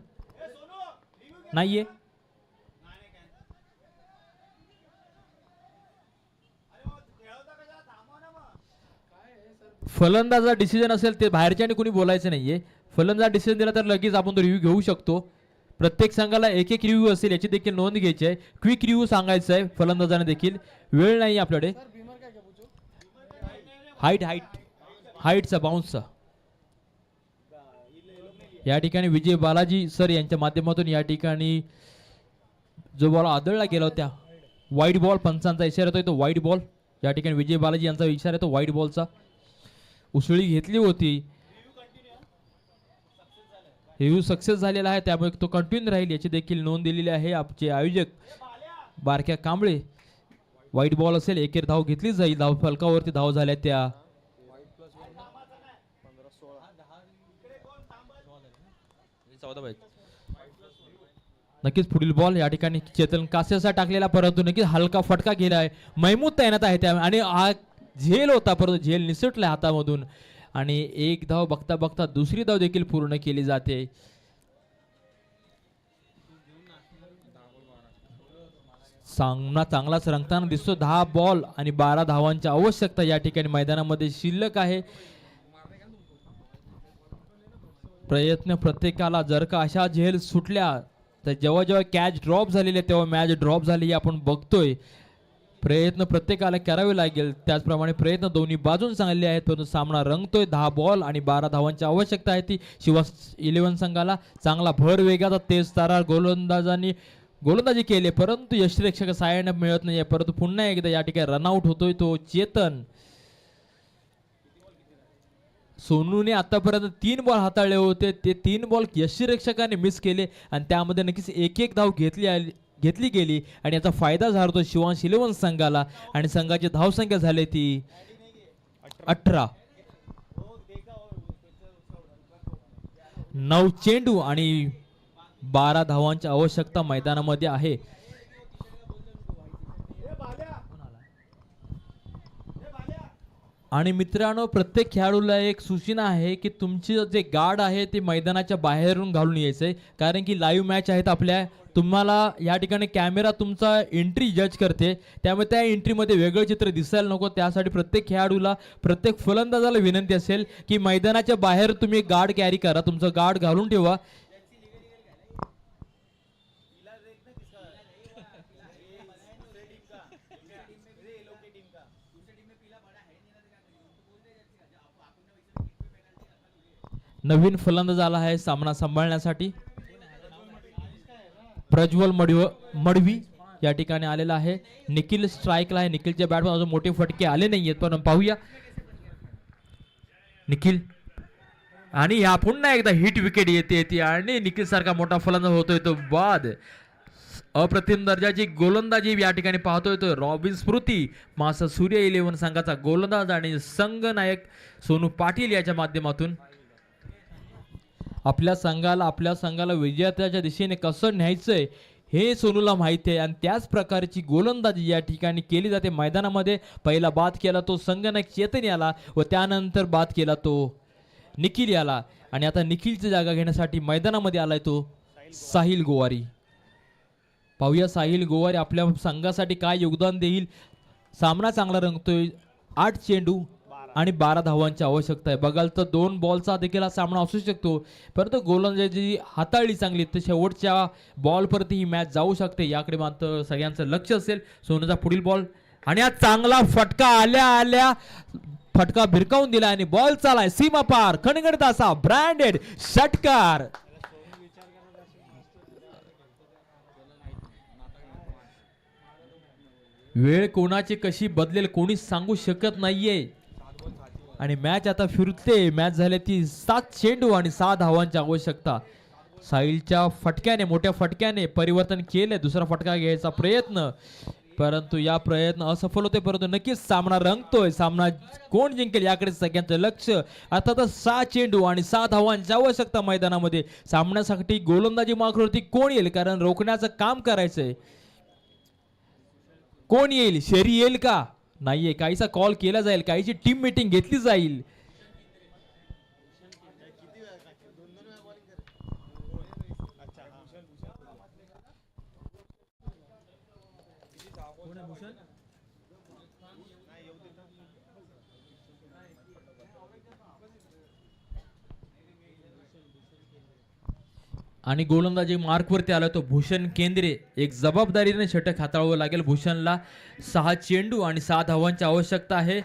Speaker 1: नाहीये. फलंदाजा डिसिजन असेल ते बाहेरच्याने कोणी बोलायचं नाहीये. फलंदाज डिसिजन दिला तर लगेच आपण तो रिव्ह्यू घेऊ शकतो. प्रत्येक संघाला एक रिव्ह्यू असेल याची देखील नोंद घ्यायची आहे. क्विक रिव्ह्यू सांगायचं आहे फलंदाजाने देखील. वेळ नाही आपल्याकडे. हाईटचा बाउन्सचा या ठिकाणी विजय बालाजी सर यांच्या माध्यमातून या ठिकाणी जो बॉल आदळला गेला होता वाईट बॉल पंचांचा इशारा येतोय तो वाईट बॉल. या ठिकाणी विजय बालाजी यांचा इशारा येतो वाईट बॉलचा. उसळी घेतली होती. रिव्ह्यू सक्सेस झालेला आहे त्यामुळे तो कंटिन्यू राहील याची देखील नोंद दिलेली आहे आमचे आयोजक बारक्या कांबळे. वाईट बॉल असेल एकेर धाव घेतली जाईल. धाव फलकावरती धाव झाल्या त्या. नक्कीच पुढील बॉल या ठिकाणी चेतन कासेचा टाकलेला परंतु नक्कीच हलका फटका गेला आहे. महमूद तैनात आहे त्या आणि हा झेल होता परंतु झेल निसटला हातामधून आणि एक धाव बघता बघता दुसरी धाव देखील पूर्ण केली जाते. सामना चांगलाच रंगताना दिसतो. 10 बॉल आणि 12 धावांची आवश्यकता या ठिकाणी मैदानामध्ये शिल्लक आहे. प्रयत्न प्रत्येकाला, जर का अशा झेल सुटल्या तर जेव्हा जेव्हा कॅच ड्रॉप झालेली आहे तेव्हा मॅच ड्रॉप झाली आपण बघतोय. प्रयत्न प्रत्येकाला करावे लागेल. त्याचप्रमाणे प्रयत्न दोन्ही बाजून चांगले आहेत, परंतु सामना रंगतोय. 10 बॉल आणि 12 धावांची आवश्यकता आहे ती शिवा 11 संघाला. चांगला भर वेगाचा तेज तारा गोलंदाजांनी गोलंदाजी केली, परंतु यष्टिरक्षक साहाय्य मिळत नाहीये. परंतु पुन्हा एकदा या ठिकाणी रनआउट होतोय तो चेतन. सोनूने आतापर्यंत 3 बॉल हाताळले होते, ते 3 बॉल यष्टिरक्षकाने मिस केले आणि त्यामध्ये नक्कीच एक एक धाव घेतली गेली आणि याचा फायदा झाला तो शिवांश 11 संघाला. आणि संघाची धावसंख्या झाली ती 18. 9 चेंडू आणि 12 धावांची आवश्यकता मैदानामध्ये आहे. आणि मित्रांनो, प्रत्येक खेळाडूला एक सूचना आहे की तुमचे जे गार्ड आहे ते मैदानाच्या बाहेरून घालून यायचंय, कारण की लाईव्ह मॅच आहेत आपल्या. तुम्हाला या ठिकाणी कॅमेरा तुमचा एंट्री जज करते, त्यामुळे त्या एंट्रीमध्ये वेगळं चित्र दिसायला नको. त्यासाठी प्रत्येक खेळाडूला, प्रत्येक फलंदाजाला विनंती असेल की मैदानाच्या बाहेर तुम्ही गार्ड कॅरी करा, तुमचं गार्ड घालून ठेवा. नवीन फलंदाज आला आहे सामना सांभाळण्यासाठी. प्रज्वल मडवी या ठिकाणी आलेला आहे. निखिल स्ट्राईकला आहे. निखिलच्या बॅटवर अजून मोठे फटके आले नाहीयेत, पण पाहूया निखिल. आणि या पुन्हा एकदा हिट विकेट येते आणि निखिल सारखा मोठा फलंदाज होतोय तो बाद. अप्रतिम दर्जाची गोलंदाजी या ठिकाणी पाहतोय तो रॉबिन स्मृती, मासा सूर्य 11 संघाचा गोलंदाज आणि संघनायक सोनू पाटील याच्या माध्यमातून. आपल्या संघाला विजयाच्या दिशेने कसं न्यायचंय हे सोनूला माहिती आहे आणि त्याच प्रकारची गोलंदाजी या ठिकाणी केली जाते मैदानामध्ये. पहिला बाद केला तो संघनायक चेतन याला व त्यानंतर बाद केला तो निखिल याला. आणि आता निखिलची जागा घेण्यासाठी मैदानामध्ये आलाय तो साहिल गोवारी. पाहूया साहिल गोवारी आपल्या संघासाठी काय योगदान देईल. सामना चांगला रंगतोय. 8 चेंडू आणि 12 धावांची आवश्यकता आहे. बघाल तर 2 बॉलचा देखील हा सामना असू शकतो, परंतु गोलंदाजी हाताळली चांगली तर शेवटच्या बॉलपर्यंत ही मॅच जाऊ शकते. याकडे मात्र सगळ्यांचं लक्ष असेल. सोनूचा पुढील बॉल आणि हा चांगला फटका आल्या फटका भिरकावून दिला आणि बॉल चालाय सीमा पार. खणखणीत असा ब्रँडेड षटकार. वेळ कोणाची कशी बदलेल कोणी सांगू शकत नाहीये. आणि मॅच आता फिरते. मॅच झाली ती 7 चेंडू आणि 6 धावांची आवश्यकता. साहिलच्या फटक्याने, मोठ्या फटक्याने परिवर्तन केले. दुसरा फटका घ्यायचा प्रयत्न, परंतु या प्रयत्न असफल होते. परंतु नक्कीच सामना रंगतोय. सामना कोण जिंकेल याकडे सगळ्यांचं लक्ष. अर्थातच 6 चेंडू आणि 6 धावांची आवश्यकता मैदानामध्ये. सामन्यासाठी गोलंदाजी मार्गावरती कोण येईल, कारण रोखण्याचं काम करायचंय. कोण येईल? शेरी येईल का? नाहीये. काहीचा कॉल केला जाईल, काहीची टीम मीटिंग घेतली जाईल. आणि गोलंदाजी मार्कवरती आला तो भूषण केंद्रे. एक जबाबदारीने षटक हाताळावं लागेल भूषणला. 6 चेंडू आणि 6 धावांची आवश्यकता आहे.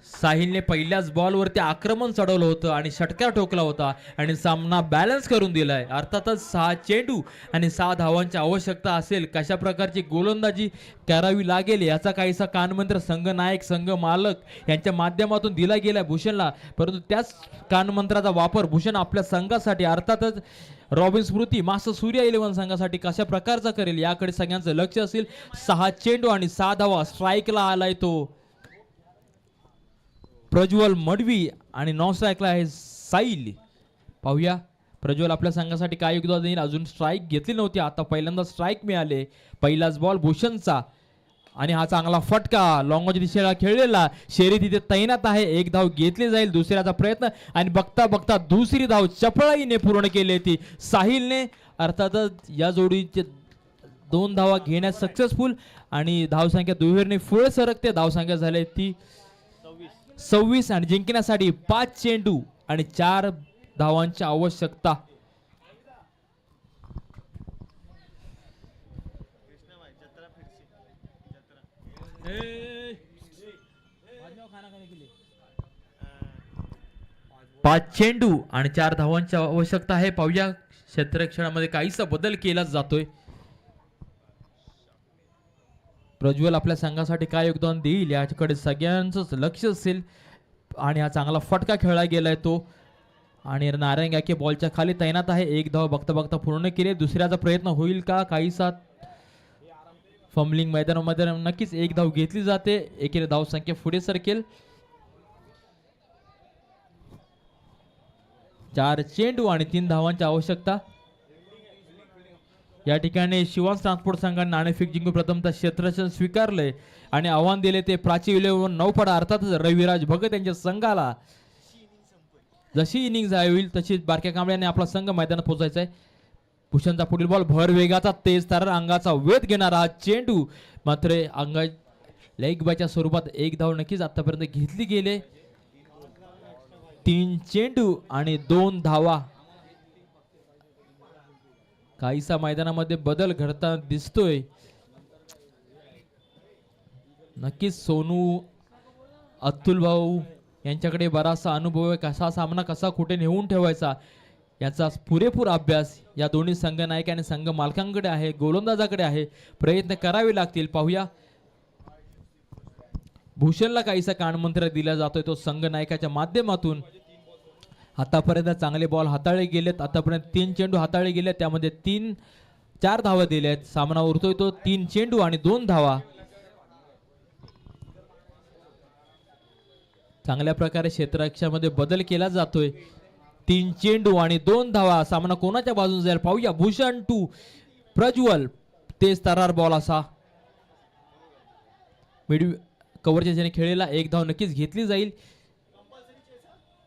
Speaker 1: साहिलने पहिल्याच बॉलवरती आक्रमण चढवलं होतं आणि षटकार ठोकला होता आणि सामना बॅलन्स करून दिलाय. अर्थातच 6 चेंडू आणि 6 धावांची आवश्यकता असेल. कशा प्रकारची गोलंदाजी करावी लागेल याचा काहीसा कानमंत्र संघनायक, संघ मालक यांच्या माध्यमातून दिला गेलाय भूषणला. परंतु त्याच कानमंत्राचा वापर भूषण आपल्या संघासाठी, अर्थातच रॉबिन स्मृती, मास्टर सूर्य 11 संघासाठी कशा प्रकारचा करेल याकडे सगळ्यांचं लक्ष असेल. 6 चेंडू आणि 6 धावा. स्ट्राईकला आलाय तो प्रज्वल मडवी आणि नॉन स्ट्राईकला आहे साहिल. पाहूया प्रज्वल आपल्या संघासाठी काय योगदान देईल. अजून स्ट्राईक घेतली नव्हती, आता पहिल्यांदा स्ट्राईक मिळाले. पहिलाच बॉल भूषणचा आणि हा चांगला फटका लॉंगच्या दिशेला खेळलेला शेरी तिथे तैनात आहे. एक धाव घेतली जाईल दुसऱ्याचा प्रयत्न आणि बघता बघता दुसरी धाव चपळाईने पूर्ण केली ती साहिलने. अर्थातच या जोडीचे 2 धावा घेण्यास सक्सेसफुल आणि धावसंख्या दुहेरीने पुढे सरकते. धावसंख्या झाली ती 26 आणि जिंकण्यासाठी 5 चेंडू आणि 4 धावांची आवश्यकता. पाच चेंडू आणि 4 धावांची आवश्यकता आहे. पाहूया क्षेत्ररक्षणामध्ये काहीसा बदल केला जातोय. प्रज्वल आपल्या संघासाठी काय योगदान देईल याकडे सगळ्यांचंच लक्ष असेल. आणि हा चांगला फटका खेळला गेलाय तो आणि नारायण गाके बॉलच्या खाली तैनात आहे. एक धाव बघता बघता पूर्ण केले. दुसऱ्याचा प्रयत्न होईल का? काहीसा फंबलिंग मैदानामध्ये नक्कीच एक धाव घेतली जाते. एकेरी धाव संख्या पुढे सरकेल. 4 चेंडू आणि 3 धावांची आवश्यकता. या ठिकाणी शिवांश ट्रान्सपोर्ट संघाने नाणेफेक जिंकून प्रथमतः क्षेत्ररक्षण स्वीकारलंय आणि आव्हान दिले ते प्राची 11 नौपडा अर्थातच रविराज भगत यांच्या संघाला. जशी इनिंग होईल तशी बारक्या कांबळ्याने आपला संघ मैदानात पोहोचायचा आहे. भूषणचा पुढील बॉल भर वेगाचा तेज तर अंगाचा वेध घेणारा हा चेंडू मात्र अंगा लेग बायच्या स्वरूपात एक धाव नक्कीच आतापर्यंत घेतली गेले. 3 चेंडू आणि 2 धावा. काहीसा मैदानामध्ये बदल घडताना दिसतोय. नक्कीच सोनू अतुल भाऊ यांच्याकडे बराचसा अनुभव आहे. कसा सामना कसा कुठे नेऊन ठेवायचा याचा पुरेपूर अभ्यास या दोन्ही संघ नायक आणि संघ मालकांकडे आहे, गोलंदाजाकडे आहे. प्रयत्न करावे लागतील. पाहूया भूषणला काहीसा कानमंत्र दिला जातोय तो संघ नायकाच्या माध्यमातून. आतापर्यंत चांगले बॉल हाताळले गेलेत. आतापर्यंत 3 चेंडू हाताळले गेलेत त्यामध्ये 4 धावा दिल्यात. सामना उरतोय तो 3 चेंडू आणि 2 धावा. चांगल्या प्रकारे क्षेत्ररक्षणामध्ये बदल केला जातोय. 3 चेंडू आणि 2 धावा. सामना कोणाच्या बाजूने जाईल पाहूया. भूषण टू प्रज्वल तेज तरार बॉल असा मिड कव्हरच्या ज्याने खेळलेला एक धाव नक्कीच घेतली जाईल.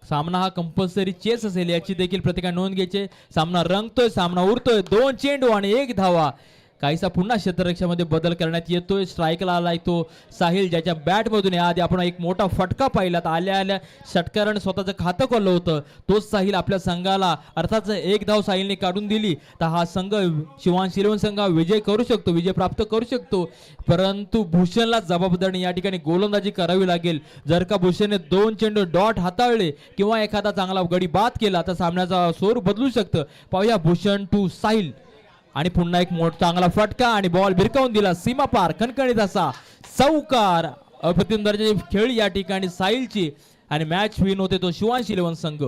Speaker 1: सामना हा कंपल्सरी चेस असेल याची देखील प्रत्येकाने नोंद घ्यायची. सामना रंगतोय, सामना उरतोय. 2 चेंडू आणि 1 धावा. काहीसा पुन्हा क्षेत्ररक्षणामध्ये बदल करण्यात येतोय. स्ट्राईकला आलाय तो साहिल ज्याच्या बॅट मधून याआधी आपण एक मोठा फटका पाहिला. आल्या आल्या षटकाराने स्वतःचं खातं खोललं होतं. तोच साहिल आपल्या संघाला अर्थात एक धाव साहिलने काढून दिली तर हा संघ शिवांश 11 संघ विजय करू शकतो, विजय प्राप्त करू शकतो. परंतु भूषणला जबाबदारी या ठिकाणी गोलंदाजी करावी लागेल. जर का भूषणने 2 चेंडू डॉट हाताळले किंवा एखादा चांगला गडी बाद केला तर सामन्याचा स्वरूप बदलू शकतं. पाहूया भूषण टू साहिल आणि पुन्हा एक मोठा चांगला फटका आणि बॉल भिरकावून दिला सीमा पार. कणकणीत असा चौकार. अप्रतिम दर्जाची खेळी या ठिकाणी साहिलची आणि मॅच विन होते तो शिवांश 11 संघ.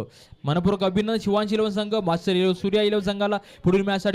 Speaker 1: मनपूर्वक अभिनंदन शिवांश 11 संघ. मास्टर सूर्या 11 संघाला पुढील मॅच